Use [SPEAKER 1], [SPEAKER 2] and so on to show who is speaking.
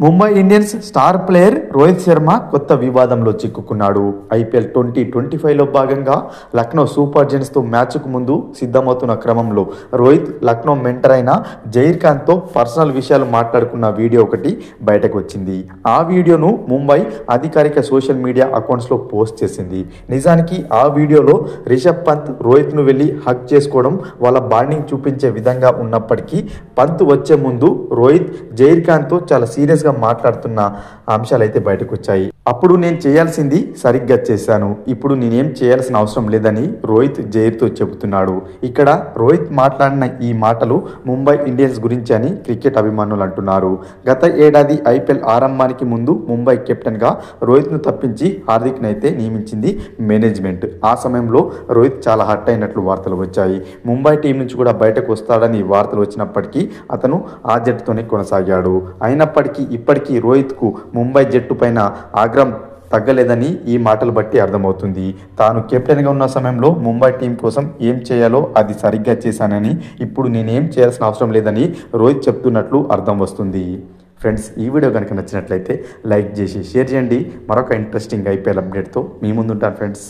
[SPEAKER 1] Mumbai Indians star player Rohit Sharma కొత్త వివాదంలో చిక్కుకున్నాడు. ఐపీఎల్ 2025లో భాగంగా లక్నో సూపర్ జెయింట్స్తో మ్యాచ్కు ముందు సిద్ధమవుతున్న క్రమంలో రోహిత్ లక్నో మెంటర్ అయిన జహీర్ ఖాన్తో పర్సనల్ విషయాలు మాట్లాడుకున్న వీడియో ఒకటి బయటకు వచ్చింది. ఆ వీడియోను ముంబై అధికారిక సోషల్ మీడియా అకౌంట్స్లో పోస్ట్ చేసింది. నిజానికి ఆ వీడియోలో రిషబ్ పంత్ రోహిత్ను వెళ్ళి హగ్ చేసుకోవడం వాళ్ళ బాండింగ్ చూపించే విధంగా ఉన్నప్పటికీ పంత్ వచ్చే ముందు రోహిత్ జహీర్ ఖాన్తో చాలా సీరియస్గా మాట్లాడుతున్న అంశాలు అయితే బయటకు వచ్చాయి. అప్పుడు నేను చేయాల్సింది సరిగ్గా చేశాను, ఇప్పుడు నేనేం చేయాల్సిన అవసరం లేదని రోహిత్ జహీర్తో చెబుతున్నాడు. ఇక్కడ రోహిత్ మాట్లాడిన ఈ మాటలు ముంబై ఇండియన్స్ గురించి అని క్రికెట్ అభిమానులు అంటున్నారు. గత ఏడాది ఐపీఎల్ ఆరంభానికి ముందు ముంబై కెప్టెన్గా రోహిత్ను తప్పించి హార్దిక్ను అయితే నియమించింది మేనేజ్మెంట్. ఆ సమయంలో రోహిత్ చాలా హర్ట్ అయినట్లు వార్తలు వచ్చాయి. ముంబై టీం నుంచి కూడా బయటకు వస్తాడని వార్తలు వచ్చినప్పటికీ అతను ఆ జట్టుతోనే కొనసాగాడు. అయినప్పటికీ ఇప్పటికీ రోహిత్కు ముంబై జట్టు పైన ఆగ్రహం తగ్గలేదని ఈ మాటలు బట్టి అర్థమవుతుంది. తాను కెప్టెన్గా ఉన్న సమయంలో ముంబై టీం కోసం ఏం చేయాలో అది సరిగ్గా చేశానని, ఇప్పుడు నేనేం చేయాల్సిన అవసరం లేదని రోహిత్ చెప్తున్నట్లు అర్థం వస్తుంది. ఫ్రెండ్స్, ఈ వీడియో కనుక నచ్చినట్లయితే లైక్ చేసి షేర్ చేయండి. మరొక ఇంట్రెస్టింగ్ ఐపీఎల్ అప్డేట్తో మీ ముందుంటాను ఫ్రెండ్స్.